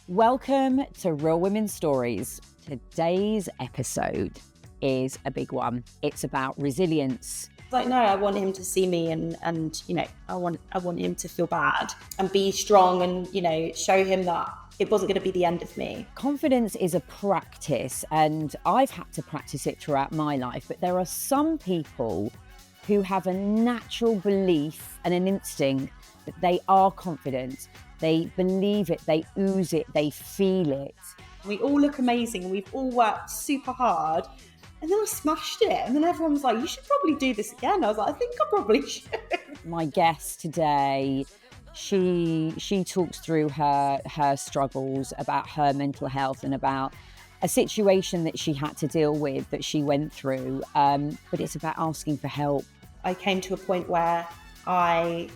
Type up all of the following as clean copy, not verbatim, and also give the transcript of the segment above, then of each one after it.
Welcome to Real Women's Stories. Today's episode is a big one. It's about resilience. Like, no, I want him to see me and you know, I want him to feel bad and be strong and, you know, show him that it wasn't going to be the end of me. Confidence is a practice, and I've had to practice it throughout my life, but there are some people who have a natural belief and an instinct that they are confident. They believe it, they ooze it, they feel it. We all look amazing and we've all worked super hard. And then I smashed it. And then everyone was like, you should probably do this again. I was like, I think I probably should. My guest today, she talks through her struggles, about her mental health and about a situation that she had to deal with, that she went through. But it's about asking for help. I came to a point where I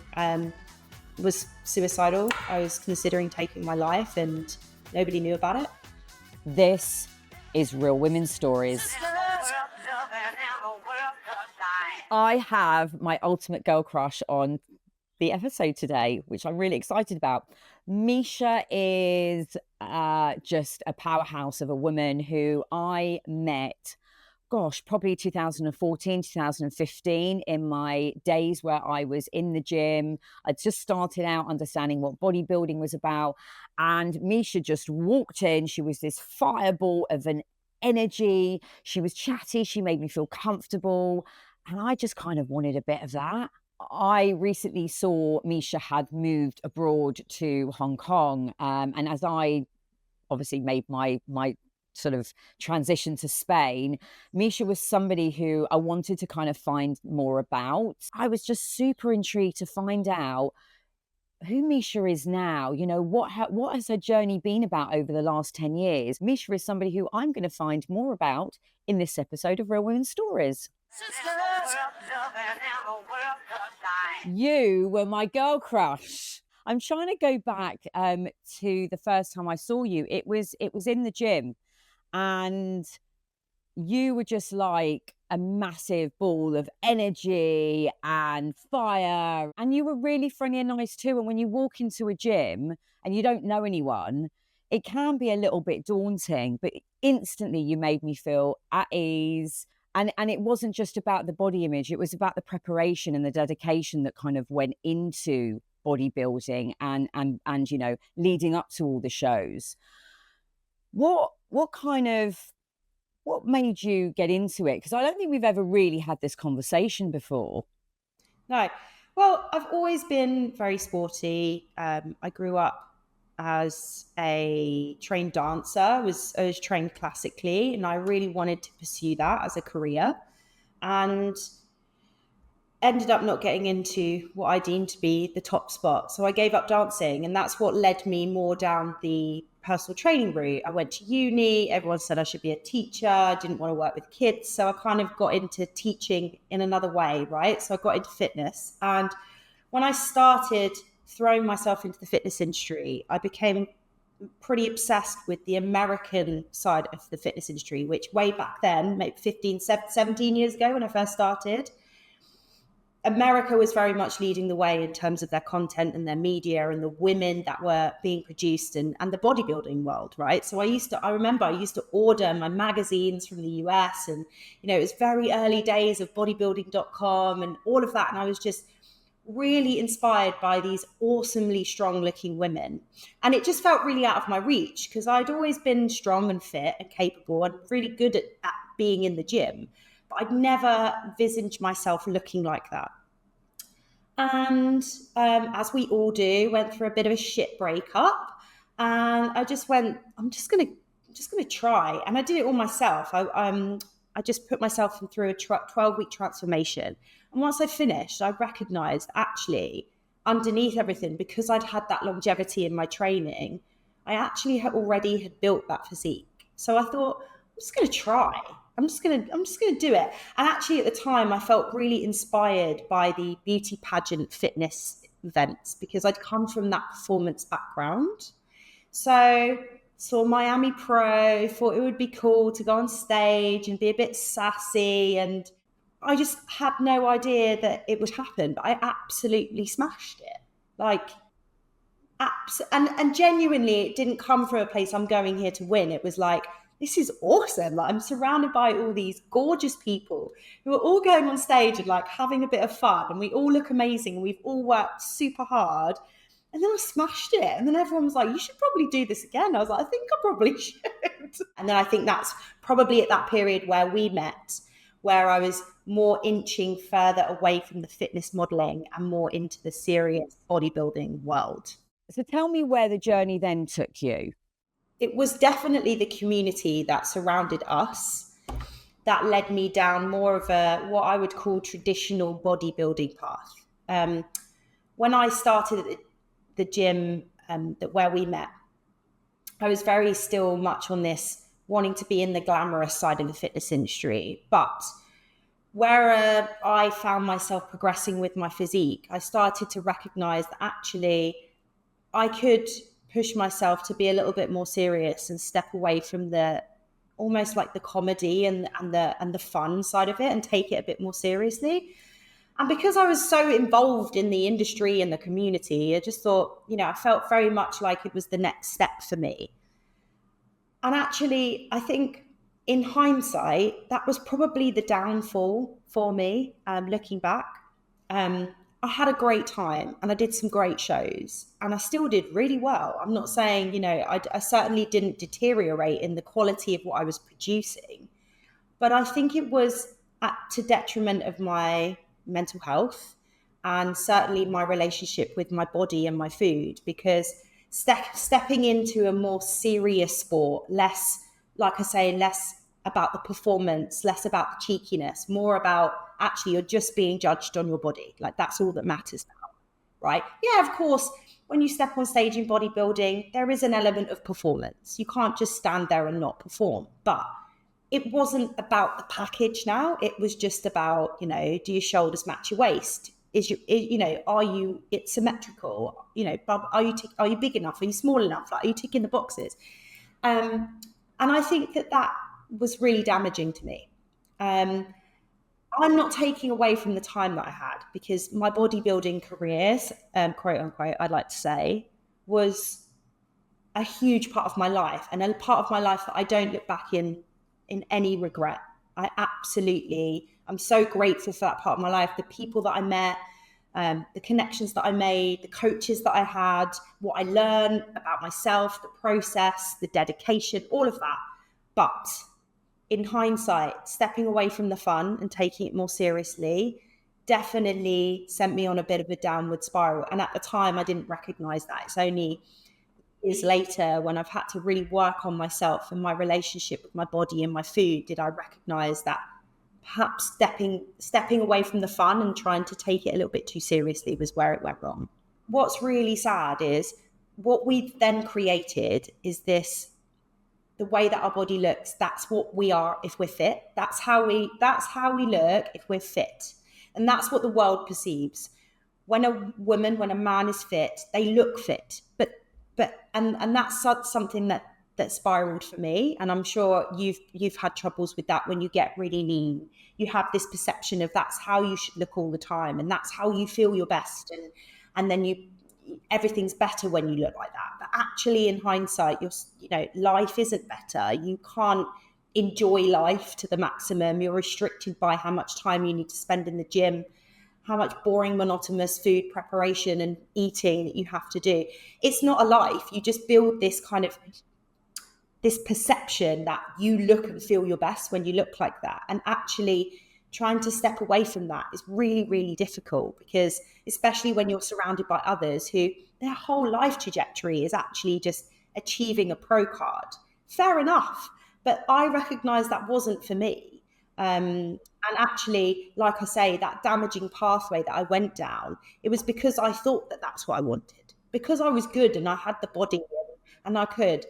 was suicidal. I was considering taking my life and nobody knew about it. This is Real Women's Stories. I have my ultimate girl crush on the episode today, which I'm really excited about. Meisha is just a powerhouse of a woman who I met, probably 2014, 2015, in my days where I was in the gym. I'd just started out understanding what bodybuilding was about. And Meisha just walked in. She was this fireball of an energy. She was chatty. She made me feel comfortable. And I just kind of wanted a bit of that. I recently saw Meisha had moved abroad to Hong Kong. And as I obviously made my sort of transition to Spain, Meisha was somebody who I wanted to kind of find more about. I was just super intrigued to find out who Meisha is now. You know, what has her journey been about over the last 10 years? Meisha is somebody who I'm going to find more about in this episode of Real Women's Stories. You were my girl crush. I'm trying to go back to the first time I saw you. It was in the gym. And you were just like a massive ball of energy and fire. And you were really friendly and nice too. And when you walk into a gym and you don't know anyone, it can be a little bit daunting, but instantly you made me feel at ease. And it wasn't just about the body image. It was about the preparation and the dedication that kind of went into bodybuilding and you know, leading up to all the shows. What made you get into it? Because I don't think we've ever really had this conversation before. No. Well, I've always been very sporty. I grew up as a trained dancer. I was trained classically, and I really wanted to pursue that as a career. And ended up not getting into what I deemed to be the top spot. So I gave up dancing, and that's what led me more down the personal training route. I went to uni. Everyone said I should be a teacher. I didn't want to work with kids. So I kind of got into teaching in another way, right? So I got into fitness. And when I started throwing myself into the fitness industry, I became pretty obsessed with the American side of the fitness industry, which way back then, maybe 15, 17 years ago when I first started, America was very much leading the way in terms of their content and their media and the women that were being produced and the bodybuilding world, right? So I remember I used to order my magazines from the US, and, you know, it was very early days of bodybuilding.com and all of that. And I was just really inspired by these awesomely strong looking women. And it just felt really out of my reach because I'd always been strong and fit and capable and really good at being in the gym. I'd never envisaged myself looking like that. And as we all do, went through a bit of a shit breakup. And I just went, I'm just gonna try. And I did it all myself. I just put myself through a 12-week transformation. And once I finished, I recognized actually underneath everything, because I'd had that longevity in my training, I actually had already built that physique. So I thought, I'm just gonna try. I'm just gonna do it. And actually at the time I felt really inspired by the beauty pageant fitness events because I'd come from that performance background. So saw Miami Pro, thought it would be cool to go on stage and be a bit sassy, and I just had no idea that it would happen, but I absolutely smashed it. And genuinely, it didn't come from a place I'm going here to win. It was like, this is awesome. Like, I'm surrounded by all these gorgeous people who are all going on stage and like having a bit of fun, and we all look amazing and we've all worked super hard. And then I smashed it. And then everyone was like, you should probably do this again. I was like, I think I probably should. And then I think that's probably at that period where we met, where I was more inching further away from the fitness modeling and more into the serious bodybuilding world. So tell me where the journey then took you. It was definitely the community that surrounded us that led me down more of a, what I would call, traditional bodybuilding path. When I started at the gym where we met, I was very still much on this wanting to be in the glamorous side of the fitness industry. But where I found myself progressing with my physique, I started to recognize that actually I could push myself to be a little bit more serious and step away from the almost like the comedy and the fun side of it and take it a bit more seriously. And because I was so involved in the industry and the community, I just thought, I felt very much like it was the next step for me. And actually, I think in hindsight, that was probably the downfall for me, looking back. I had a great time and I did some great shows and I still did really well. I'm not saying, I certainly didn't deteriorate in the quality of what I was producing, but I think it was to detriment of my mental health and certainly my relationship with my body and my food, because stepping into a more serious sport, less, like I say, less about the performance, less about the cheekiness, more about actually you're just being judged on your body. Like, that's all that matters now, right? Yeah, of course, when you step on stage in bodybuilding, there is an element of performance. You can't just stand there and not perform. But it wasn't about the package now. It was just about, do your shoulders match your waist? Are you it's symmetrical? Are you big enough? Are you small enough? Like, are you ticking the boxes? And I think that was really damaging to me. I'm not taking away from the time that I had, because my bodybuilding careers, quote unquote, I'd like to say, was a huge part of my life, and a part of my life that I don't look back in any regret. I'm so grateful for that part of my life. The people that I met, the connections that I made, the coaches that I had, what I learned about myself, the process, the dedication, all of that. But in hindsight, stepping away from the fun and taking it more seriously definitely sent me on a bit of a downward spiral. And at the time, I didn't recognize that. It's only years later, when I've had to really work on myself and my relationship with my body and my food, did I recognize that perhaps stepping away from the fun and trying to take it a little bit too seriously was where it went wrong. What's really sad is what we've then created is the way that our body looks. That's what we are if we're fit. That's how we look if we're fit. And that's what the world perceives. When a man is fit, they look fit. And that's something that spiraled for me. And I'm sure you've had troubles with that. When you get really lean, you have this perception of that's how you should look all the time, and that's how you feel your best. And then everything's better when you look like that. But actually, in hindsight, life isn't better. You can't enjoy life to the maximum. You're restricted by how much time you need to spend in the gym, how much boring, monotonous food preparation and eating that you have to do. It's not a life. You just build this perception that you look and feel your best when you look like that. And actually trying to step away from that is really, really difficult, because especially when you're surrounded by others who their whole life trajectory is actually just achieving a pro card. Fair enough. But I recognize that wasn't for me. And actually, like I say, that damaging pathway that I went down, it was because I thought that that's what I wanted, because I was good and I had the body and I could.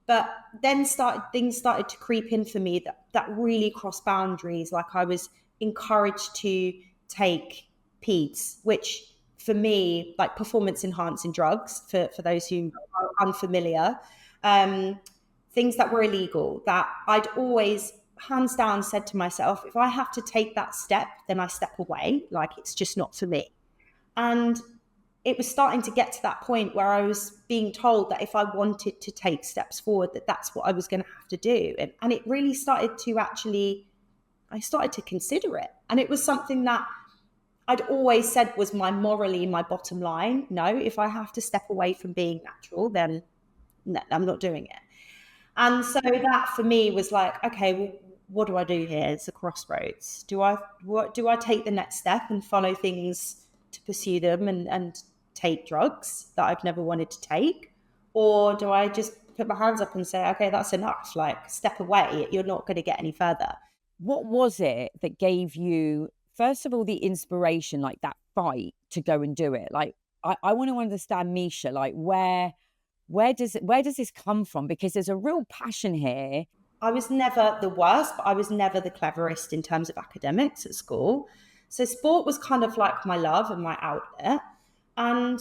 But then things started to creep in for me that really crossed boundaries. Like, I was encouraged to take PEDs, which for me, like performance enhancing drugs, for those who are unfamiliar, things that were illegal, that I'd always hands down said to myself, if I have to take that step, then I step away. Like, it's just not for me. And it was starting to get to that point where I was being told that if I wanted to take steps forward, that that's what I was going to have to do. And it really started to actually, I started to consider it. And it was something that I'd always said was morally my bottom line. No, if I have to step away from being natural, then no, I'm not doing it. And so that for me was like, okay, well, what do I do here? It's a crossroads. Do I take the next step and follow things to pursue them and take drugs that I've never wanted to take? Or do I just put my hands up and say, okay, that's enough, like step away, you're not going to get any further? What was it that gave you, first of all, the inspiration, like that fight to go and do it? Like, I want to understand, Meisha, like where does this come from? Because there's a real passion here. I was never the worst, but I was never the cleverest in terms of academics at school. So sport was kind of like my love and my outlet. And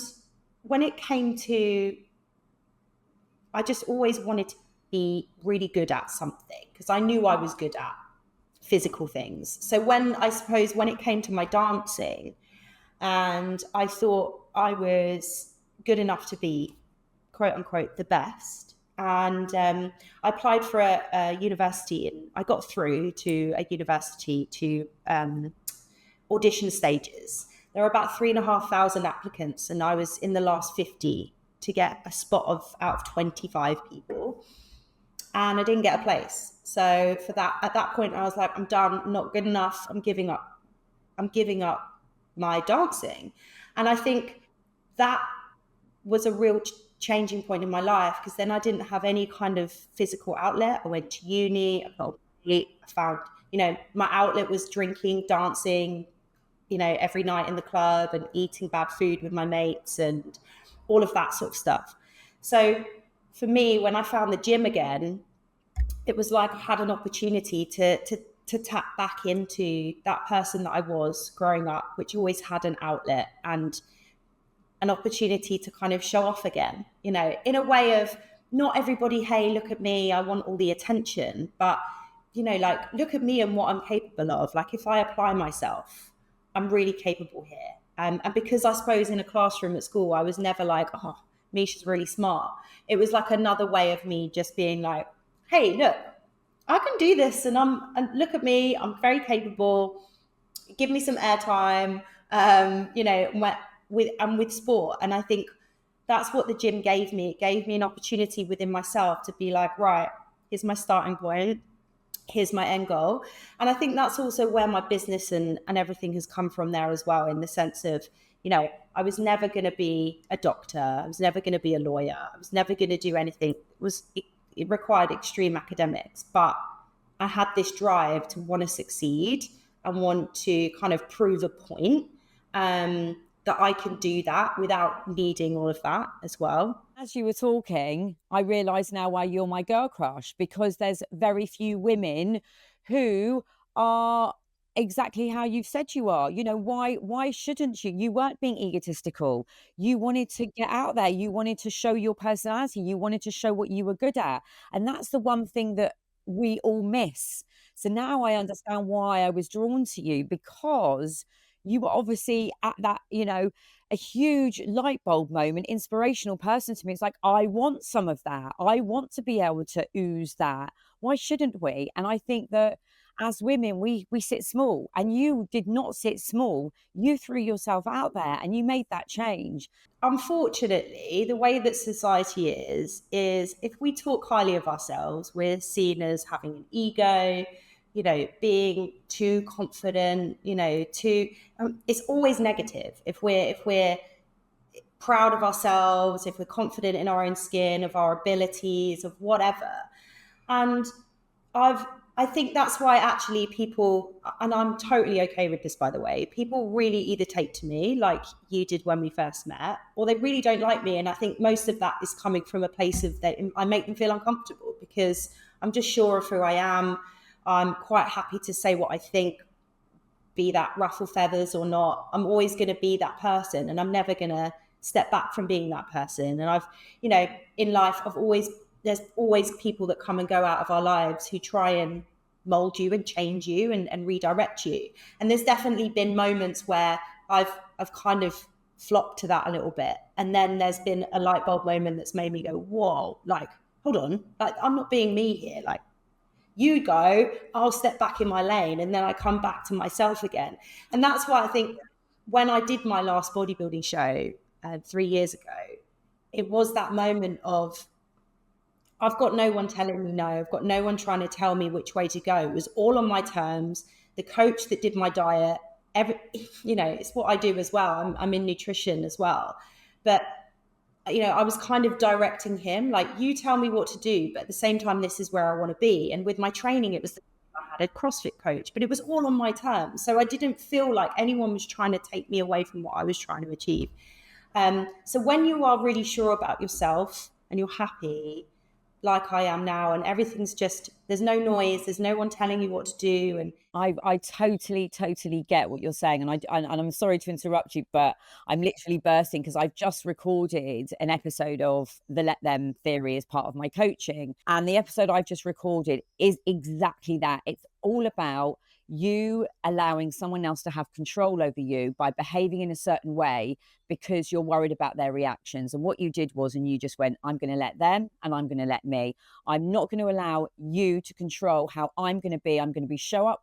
when it came to, I just always wanted to be really good at something because I knew I was good at physical things. So when it came to my dancing, and I thought I was good enough to be quote unquote the best. And I applied for a university, and I got through to a university to audition stages. There were about 3,500 applicants, and I was in the last 50 to get a spot out of 25 people, and I didn't get a place. So for that, at that point, I was like, I'm done. I'm not good enough. I'm giving up. I'm giving up my dancing. And I think that was a real changing point in my life, because then I didn't have any kind of physical outlet. I went to uni, I found, my outlet was drinking, dancing, every night in the club and eating bad food with my mates and all of that sort of stuff. So for me, when I found the gym again, it was like I had an opportunity to tap back into that person that I was growing up, which always had an outlet and an opportunity to kind of show off again, in a way of not everybody, hey, look at me, I want all the attention, but, like, look at me and what I'm capable of. Like, if I apply myself, I'm really capable here. And because I suppose in a classroom at school, I was never like, oh, Meisha's really smart. It was like another way of me just being like, hey, look, I can do this, and look at me, I'm very capable. Give me some airtime, with sport. And I think that's what the gym gave me. It gave me an opportunity within myself to be like, right, here's my starting point, here's my end goal. And I think that's also where my business and everything has come from there as well, in the sense of, I was never going to be a doctor, I was never going to be a lawyer, I was never going to do anything. It required extreme academics, but I had this drive to want to succeed and want to kind of prove a point, that I can do that without needing all of that as well. As you were talking, I realise now why you're my girl crush, because there's very few women who are exactly how you've said you are. Why shouldn't you? You weren't being egotistical. You wanted to get out there. You wanted to show your personality. You wanted to show what you were good at. And that's the one thing that we all miss. So now I understand why I was drawn to you, because you were obviously at that, a huge light bulb moment, inspirational person to me. It's like, I want some of that. I want to be able to ooze that. Why shouldn't we? And I think that as women, we sit small, and you did not sit small. You threw yourself out there and you made that change. Unfortunately, the way that society is if we talk highly of ourselves, we're seen as having an ego, being too confident, it's always negative. If we're proud of ourselves, if we're confident in our own skin, of our abilities, of whatever. And I think that's why actually people, and I'm totally okay with this, by the way, people really either take to me like you did when we first met, or they really don't like me. And I think most of that is coming from a place of I make them feel uncomfortable, because I'm just sure of who I am. I'm quite happy to say what I think, be that ruffle feathers or not. I'm always going to be that person, and I'm never going to step back from being that person. And in life, there's always people that come and go out of our lives who try and mold you and change you and redirect you. And there's definitely been moments where I've kind of flopped to that a little bit. And then there's been a light bulb moment that's made me go, whoa, like, hold on, like, I'm not being me here. Like, you go, I'll step back in my lane, and then I come back to myself again. And that's why I think when I did my last bodybuilding show 3 years ago, it was that moment of, I've got no one telling me no. I've got no one trying to tell me which way to go. It was all on my terms. The coach that did my diet, it's what I do as well. I'm in nutrition as well. But, I was kind of directing him, like, you tell me what to do, but at the same time, this is where I want to be. And with my training, it was, I had a CrossFit coach, but it was all on my terms. So I didn't feel like anyone was trying to take me away from what I was trying to achieve. So when you are really sure about yourself and you're happy, like I am now, and everything's just, there's no noise, there's no one telling you what to do. And I totally get what you're saying, and I'm sorry to interrupt you, but I'm literally bursting because I've just recorded an episode of the Let Them theory as part of my coaching, and the episode I've just recorded is exactly that. It's all about you allowing someone else to have control over you by behaving in a certain way because you're worried about their reactions. And what you did was, and you just went, I'm going to let them and I'm going to let me. I'm not going to allow you to control how I'm going to be. I'm going to show up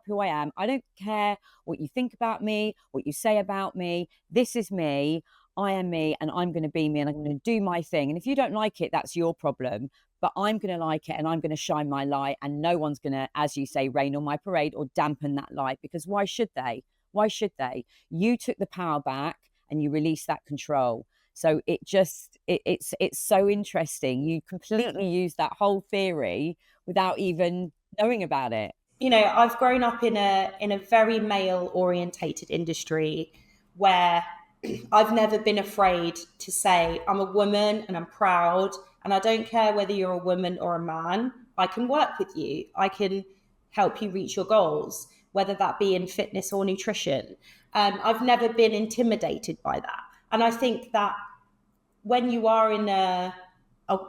who I am. I don't care what you think about me, what you say about me. This is me. I am me, and I'm going to be me, and I'm going to do my thing. And if you don't like it, that's your problem. But I'm going to like it, and I'm going to shine my light, and no one's going to, as you say, rain on my parade or dampen that light, because why should they? Why should they? You took the power back and you released that control. So it's so interesting. You completely use that whole theory without even knowing about it. I've grown up in a very male orientated industry where I've never been afraid to say I'm a woman and I'm proud, and I don't care whether you're a woman or a man. I can work with you. I can help you reach your goals, whether that be in fitness or nutrition. I've never been intimidated by that. And I think that when you are in an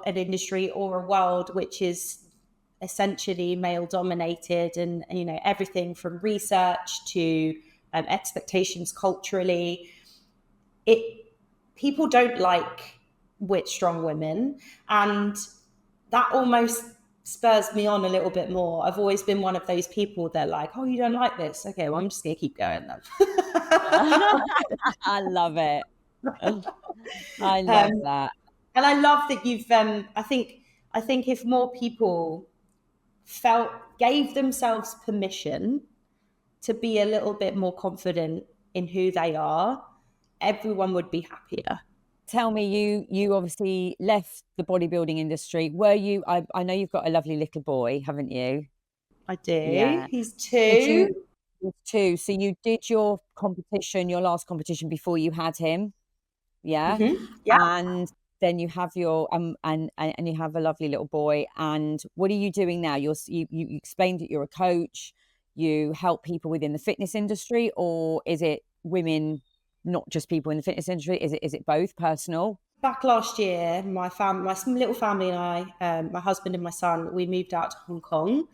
industry or a world which is essentially male dominated, and everything from research to expectations culturally, people don't like strong women, and that almost spurs me on a little bit more. I've always been one of those people that like, oh, you don't like this? Okay, well, I'm just gonna keep going then. I love it. I love that. And I love that you've I think if more people gave themselves permission to be a little bit more confident in who they are, everyone would be happier. Tell me, you obviously left the bodybuilding industry. Were you, I know you've got a lovely little boy, haven't you? I do. Yeah. He's 2. He's 2. So you did your last competition before you had him. Yeah. Mm-hmm. Yeah. And then you have your and you have a lovely little boy. And what are you doing now? You explained that you're a coach. You help people within the fitness industry, or is it women, not just people in the fitness industry? Is it both personal? Back last year, my little family and I, my husband and my son, we moved out to Hong Kong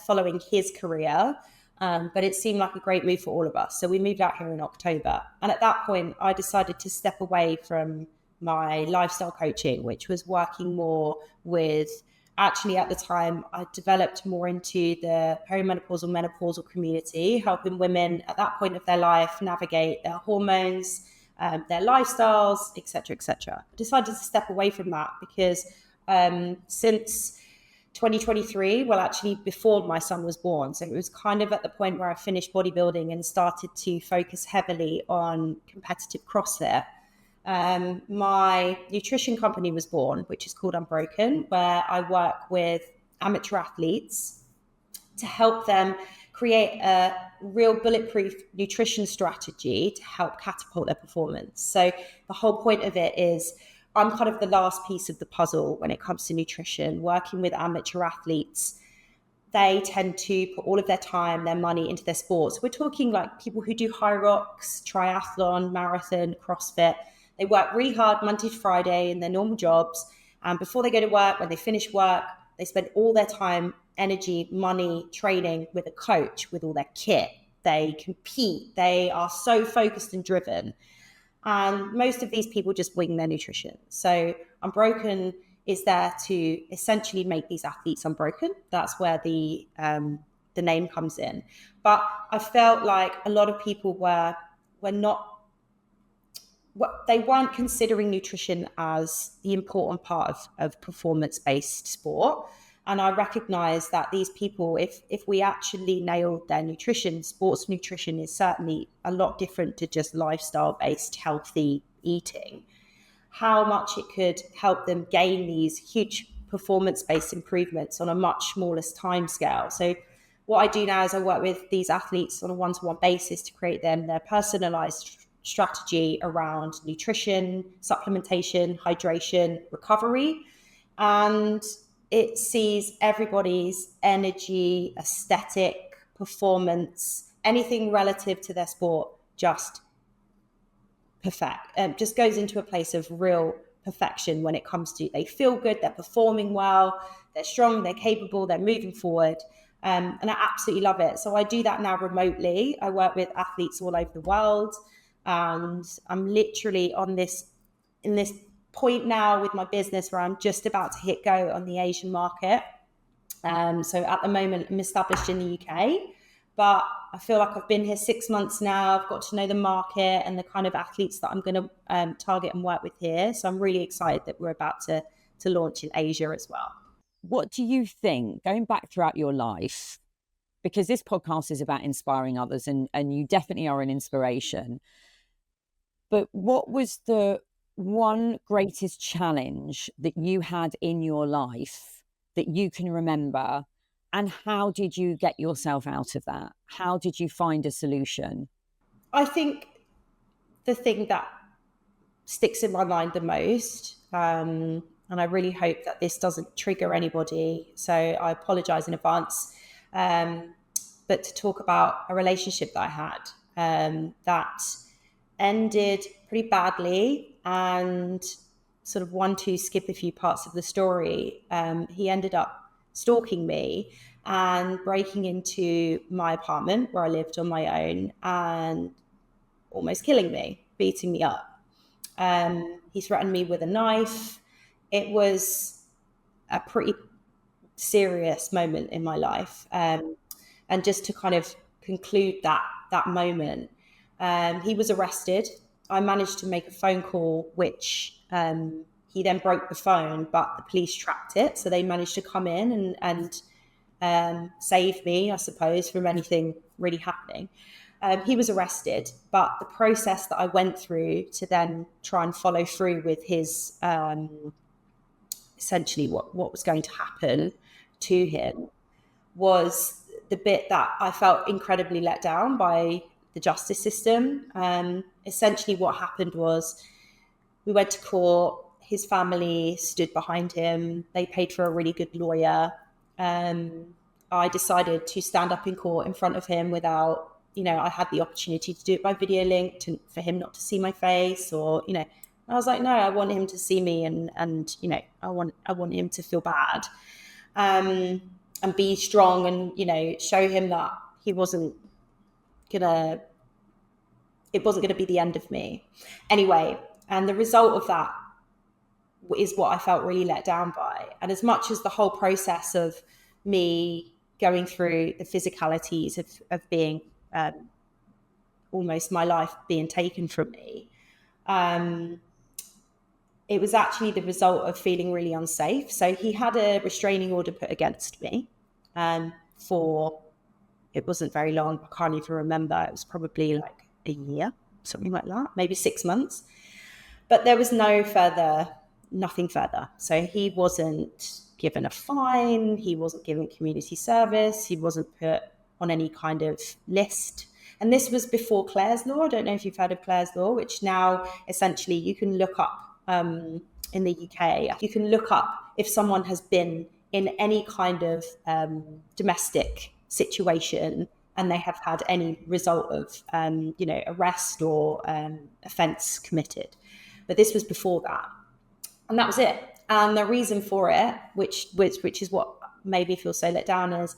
following his career. But it seemed like a great move for all of us. So we moved out here in October. And at that point, I decided to step away from my lifestyle coaching, which was working more with, actually at the time, I developed more into the perimenopausal, menopausal community, helping women at that point of their life navigate their hormones, their lifestyles, etc., etc. I decided to step away from that because since 2023, well, actually before my son was born, so it was kind of at the point where I finished bodybuilding and started to focus heavily on competitive CrossFit. My nutrition company was born, which is called Unbreakable, where I work with amateur athletes to help them create a real bulletproof nutrition strategy to help catapult their performance. So the whole point of it is I'm kind of the last piece of the puzzle when it comes to nutrition. Working with amateur athletes, they tend to put all of their time, their money into their sports. We're talking like people who do high rocks, triathlon, marathon, CrossFit. They work really hard Monday to Friday in their normal jobs. And before they go to work, when they finish work, they spend all their time, energy, money, training with a coach, with all their kit. They compete. They are so focused and driven. And most of these people just wing their nutrition. So Unbroken is there to essentially make these athletes unbroken. That's where the name comes in. But I felt like a lot of people were not, they weren't considering nutrition as the important part of performance-based sport. And I recognize that these people, if we actually nailed their nutrition, sports nutrition is certainly a lot different to just lifestyle-based healthy eating, how much it could help them gain these huge performance-based improvements on a much smaller time scale. So what I do now is I work with these athletes on a one-to-one basis to create them their personalized strategy around nutrition, supplementation, hydration, recovery. And it sees everybody's energy, aesthetic, performance, anything relative to their sport just perfect. Just goes into a place of real perfection when it comes to, they feel good, they're performing well, they're strong, they're capable, they're moving forward. And I absolutely love it. So I do that now remotely. I work with athletes all over the world. And I'm literally in this point now with my business where I'm just about to hit go on the Asian market. So at the moment, I'm established in the UK, but I feel like I've been here 6 months now. I've got to know the market and the kind of athletes that I'm going to target and work with here. So I'm really excited that we're about to launch in Asia as well. What do you think, going back throughout your life, because this podcast is about inspiring others and you definitely are an inspiration, but what was the one greatest challenge that you had in your life that you can remember, and how did you get yourself out of that? How did you find a solution? I think the thing that sticks in my mind the most, and I really hope that this doesn't trigger anybody, so I apologize in advance, but to talk about a relationship that I had that ended pretty badly, and sort of skip a few parts of the story. He ended up stalking me and breaking into my apartment where I lived on my own and almost killing me, beating me up. He threatened me with a knife. It was a pretty serious moment in my life. And just to kind of conclude that moment, he was arrested. I managed to make a phone call, which he then broke the phone, but the police tracked it. So they managed to come in and save me, I suppose, from anything really happening. He was arrested, but the process that I went through to then try and follow through with his essentially what was going to happen to him was the bit that I felt incredibly let down by the justice system. Essentially what happened was we went to court, his family stood behind him, they paid for a really good lawyer. I decided to stand up in court in front of him without, I had the opportunity to do it by video link for him not to see my face, or, I was like, no, I want him to see me and I want him to feel bad, and be strong and, show him that it wasn't gonna be the end of me. Anyway, and the result of that is what I felt really let down by. And as much as the whole process of me going through the physicalities of being almost my life being taken from me, it was actually the result of feeling really unsafe. So he had a restraining order put against me for, it wasn't very long, I can't even remember, it was probably like a year, something like that, maybe 6 months. But there was nothing further. So he wasn't given a fine, he wasn't given community service, he wasn't put on any kind of list. And this was before Clare's Law. I don't know if you've heard of Clare's Law, which now essentially you can look up in the UK. You can look up if someone has been in any kind of domestic situation and they have had any result of, arrest or offence committed. But this was before that. And that was it. And the reason for it, which is what made me feel so let down, is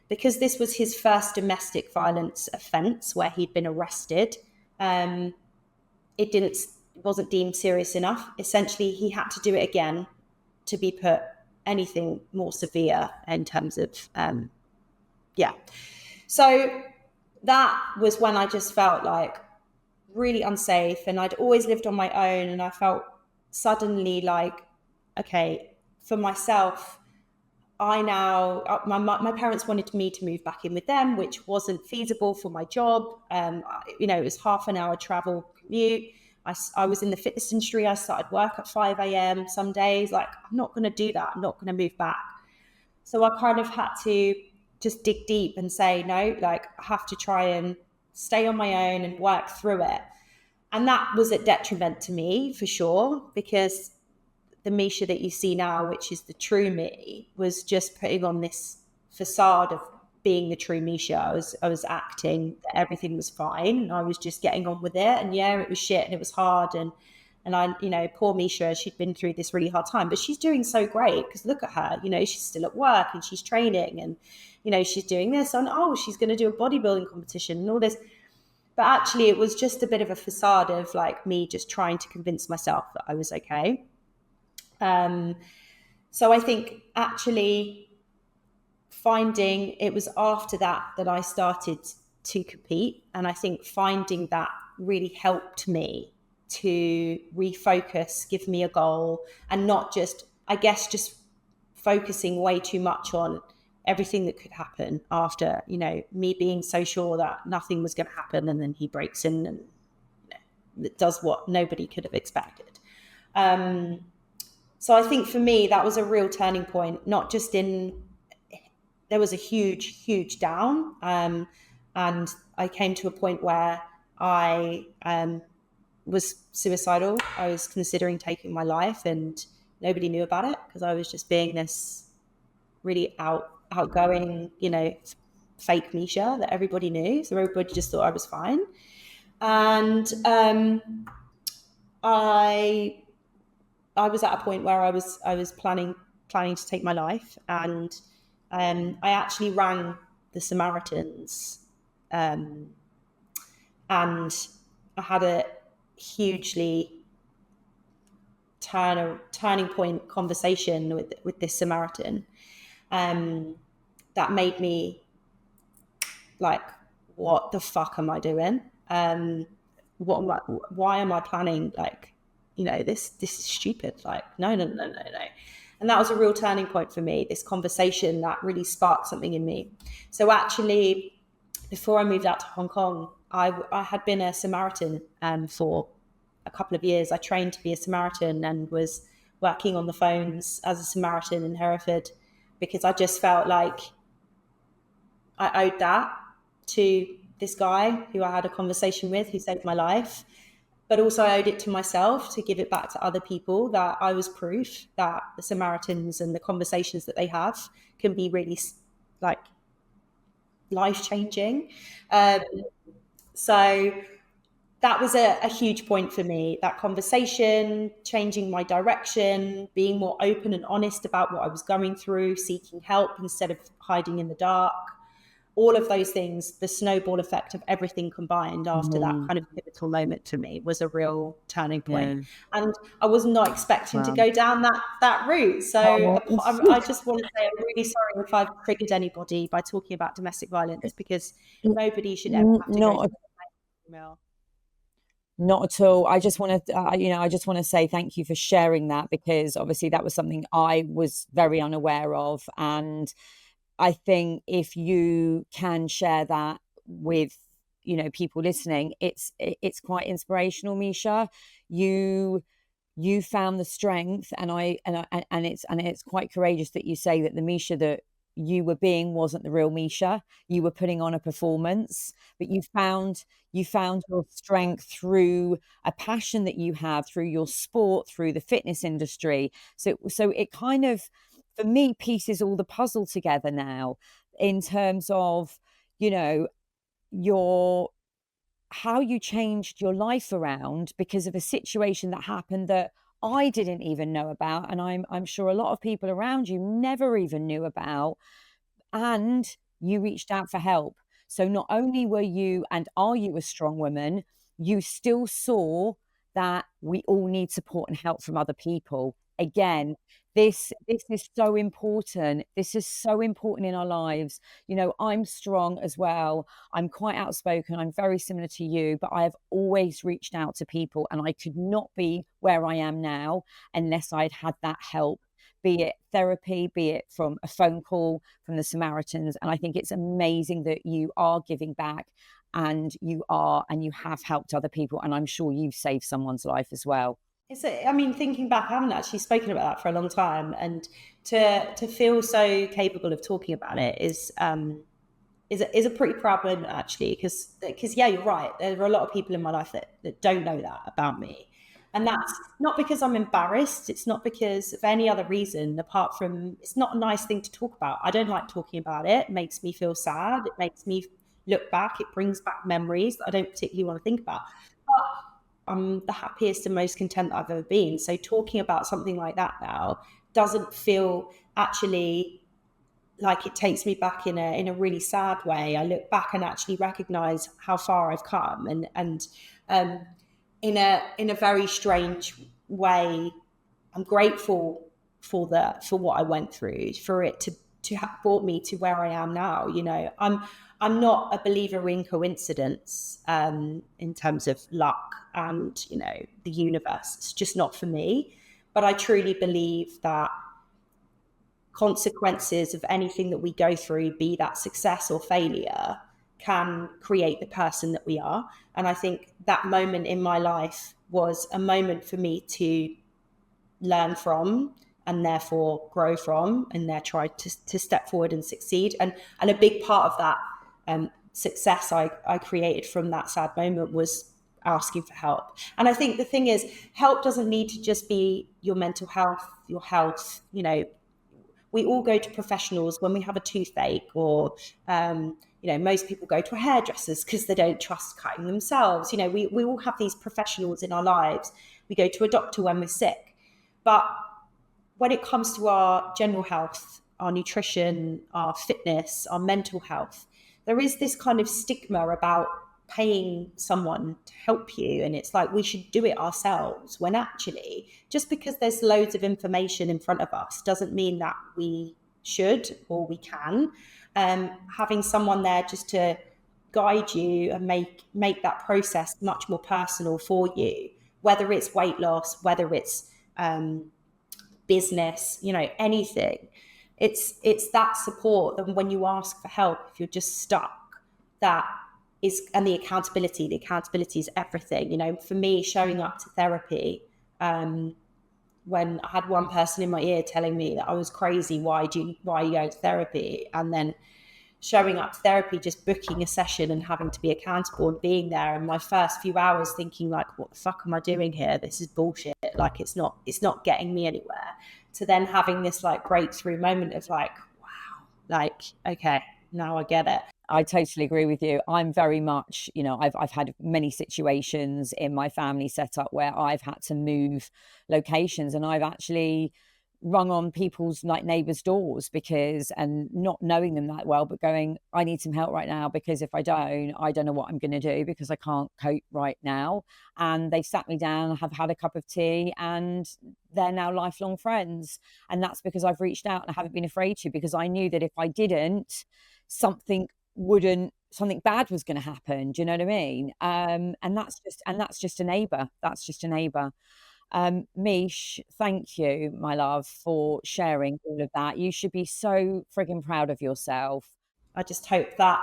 because this was his first domestic violence offence where he'd been arrested. it wasn't deemed serious enough. Essentially, he had to do it again to be put anything more severe in terms of yeah. So that was when I just felt like really unsafe, and I'd always lived on my own, and I felt suddenly like, okay, for myself, my parents wanted me to move back in with them, which wasn't feasible for my job. It was half an hour travel commute. I was in the fitness industry. I started work at 5 a.m. some days. Like, I'm not going to do that. I'm not going to move back. So I kind of had to just dig deep and say, no, like, I have to try and stay on my own and work through it. And that was a detriment to me for sure, because the Meisha that you see now, which is the true me, was just putting on this facade of being the true Meisha. I was acting that everything was fine, and I was just getting on with it. And yeah, it was shit and it was hard, and I, poor Meisha, she'd been through this really hard time, but she's doing so great, because look at her, she's still at work and she's training, and she's doing this, and she's going to do a bodybuilding competition and all this. But actually, it was just a bit of a facade of like me just trying to convince myself that I was okay. So I think actually finding, it was after that I started to compete. And I think finding that really helped me to refocus, give me a goal, and not just, I guess, just focusing way too much on everything that could happen after, me being so sure that nothing was going to happen. And then he breaks in and does what nobody could have expected. So I think for me, that was a real turning point, not just there was a huge, huge down. And I came to a point where I was suicidal. I was considering taking my life, and nobody knew about it, because I was just being this really outgoing, fake Meisha that everybody knew. So everybody just thought I was fine. And I was at a point where I was planning to take my life, and I actually rang the Samaritans, and I had a hugely turning point conversation with this Samaritan, that made me like, what the fuck am I doing? Why am I planning, like, this is stupid. Like, no. And that was a real turning point for me, this conversation that really sparked something in me. So actually, before I moved out to Hong Kong, I had been a Samaritan for a couple of years. I trained to be a Samaritan and was working on the phones as a Samaritan in Hereford, because I just felt like I owed that to this guy who I had a conversation with, who saved my life. But also I owed it to myself to give it back to other people, that I was proof that the Samaritans and the conversations that they have can be really like life-changing. So that was a huge point for me, that conversation, changing my direction, being more open and honest about what I was going through, seeking help instead of hiding in the dark. All of those things, the snowball effect of everything combined after that kind of pivotal moment for me was a real turning point. Yeah. And I was not expecting to go down that route. So I just want to say I'm really sorry if I've triggered anybody by talking about domestic violence, because nobody should ever have to go through that. Not at all. I just want to, I just want to say thank you for sharing that, because obviously that was something I was very unaware of. And I think if you can share that with, people listening, it's quite inspirational, Meisha. You found the strength, and it's quite courageous that you say that the Meisha that you were being wasn't the real Meisha. You were putting on a performance, but you found your strength through a passion that you have, through your sport, through the fitness industry. So it kind of, for me, pieces all the puzzle together now, in terms of, how you changed your life around because of a situation that happened that I didn't even know about, and I'm sure a lot of people around you never even knew about, and you reached out for help. So not only were you and are you a strong woman, you still saw that we all need support and help from other people. Again, this is so important. This is so important in our lives. You know, I'm strong as well. I'm quite outspoken. I'm very similar to you, but I have always reached out to people, and I could not be where I am now unless I'd had that help, be it therapy, be it from a phone call from the Samaritans. And I think it's amazing that you are giving back, and you have helped other people. And I'm sure you've saved someone's life as well. I mean, thinking back, I haven't actually spoken about that for a long time, and to feel so capable of talking about it is a pretty proud moment, actually, because yeah, you're right. There are a lot of people in my life that don't know that about me, and that's not because I'm embarrassed. It's not because of any other reason apart from it's not a nice thing to talk about. I don't like talking about it. It makes me feel sad. It makes me look back. It brings back memories that I don't particularly want to think about. But I'm the happiest and most content I've ever been. So talking about something like that now doesn't feel actually like it takes me back in a really sad way. I look back and actually recognize how far I've come, and in a very strange way, I'm grateful for what I went through, for it to have brought me to where I am now. You know, I'm not a believer in coincidence in terms of luck and, you know, the universe. It's just not for me. But I truly believe that consequences of anything that we go through, be that success or failure, can create the person that we are. And I think that moment in my life was a moment for me to learn from, and therefore grow from, and there try to step forward and succeed. And a big part of that success I created from that sad moment was asking for help. And I think the thing is, help doesn't need to just be your mental health, your health. You know, we all go to professionals when we have a toothache, or you know, most people go to hairdressers because they don't trust cutting themselves. You know, we all have these professionals in our lives. We go to a doctor when we're sick. But when it comes to our general health, our nutrition, our fitness, our mental health, there is this kind of stigma about paying someone to help you. And it's like we should do it ourselves, when actually, just because there's loads of information in front of us doesn't mean that we should or we can. Having someone there just to guide you and make that process much more personal for you, whether it's weight loss, whether it's business, you know, anything. It's that support that when you ask for help, if you're just stuck, that is, and the accountability is everything. You know, for me, showing up to therapy, when I had one person in my ear telling me that I was crazy, why are you going to therapy? And then showing up to therapy, just booking a session and having to be accountable and being there. And my first few hours thinking like, what the fuck am I doing here? This is bullshit. Like, it's not getting me anywhere. To then having this like breakthrough moment of like, wow, like, okay, now I get it. I totally agree with you. I'm very much, you know, I've had many situations in my family set up where I've had to move locations, and I've actually rung on people's like neighbors' doors, because, and not knowing them that well, but going, I need some help right now, because if I don't know what I'm going to do, because I can't cope right now. And they sat me down, have had a cup of tea, and they're now lifelong friends. And that's because I've reached out and I haven't been afraid to, because I knew that if I didn't, something bad was going to happen. Do you know what I mean? And that's just a neighbor. That's just a neighbor. Mish, thank you, my love, for sharing all of that. You should be so frigging proud of yourself. I just hope that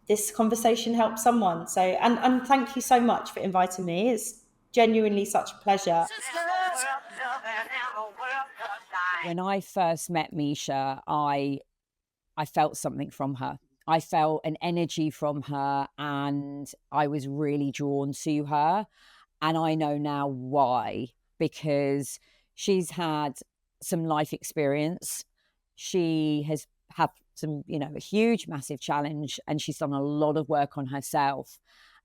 this conversation helps someone. So, and thank you so much for inviting me. It's genuinely such a pleasure. When I first met Meisha, I felt something from her. I felt an energy from her, and I was really drawn to her. And I know now why, because she's had some life experience. She has had some, you know, a huge, massive challenge, and she's done a lot of work on herself.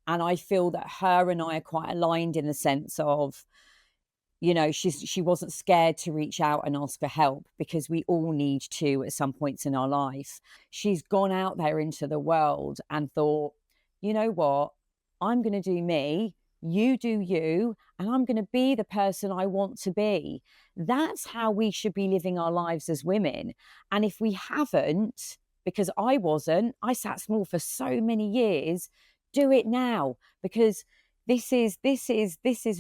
And I feel that her and I are quite aligned in the sense of, you know, she wasn't scared to reach out and ask for help, because we all need to at some points in our life. She's gone out there into the world and thought, you know what, I'm going to do me, you do you, and I'm going to be the person I want to be. That's how we should be living our lives as women. And if we haven't, because I wasn't, I sat small for so many years, do it now, because this is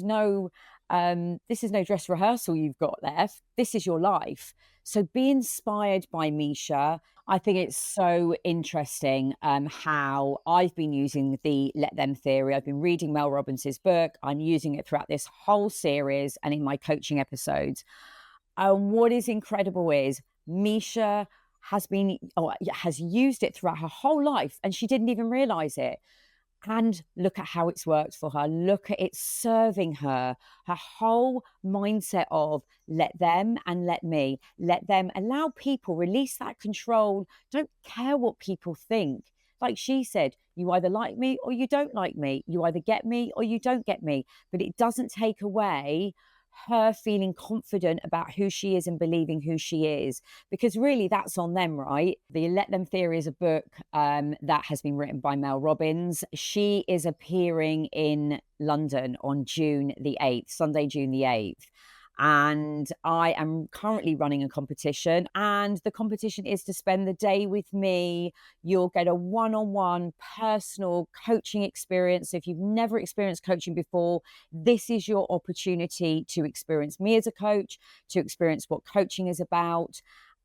no dress rehearsal you've got left. This is your life. So be inspired by Meisha. I think it's so interesting how I've been using the let them theory. I've been reading Mel Robbins's book. I'm using it throughout this whole series and in my coaching episodes. What is incredible is Meisha has used it throughout her whole life, and she didn't even realize it. And look at how it's worked for her. Look at it serving her. Her whole mindset of let them and let me, let them, allow people, release that control. Don't care what people think. Like she said, you either like me or you don't like me. You either get me or you don't get me. But it doesn't take away her feeling confident about who she is and believing who she is, because really that's on them, right? The Let Them Theory is a book that has been written by Mel Robbins. She is appearing in London on June the 8th, Sunday, June the 8th. And I am currently running a competition, and the competition is to spend the day with me. You'll get a one-on-one personal coaching experience. So if you've never experienced coaching before, this is your opportunity to experience me as a coach, to experience what coaching is about.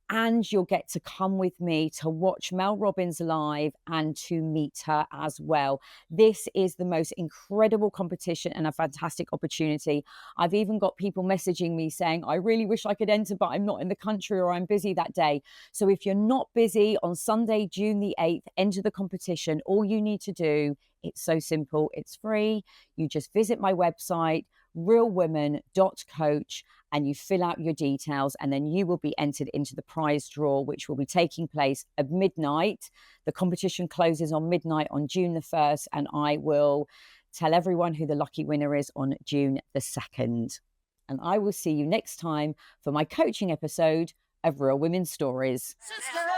And you'll get to come with me to watch Mel Robbins live and to meet her as well. This is the most incredible competition and a fantastic opportunity. I've even got people messaging me saying, I really wish I could enter, but I'm not in the country or I'm busy that day. So if you're not busy on Sunday, June the 8th, enter the competition. All you need to do, it's so simple, it's free. You just visit my website, realwomen.coach, and you fill out your details, and then you will be entered into the prize draw, which will be taking place at midnight. The competition closes on midnight on June the 1st, and I will tell everyone who the lucky winner is on June the 2nd. And I will see you next time for my coaching episode of Real Women's Stories. Sister.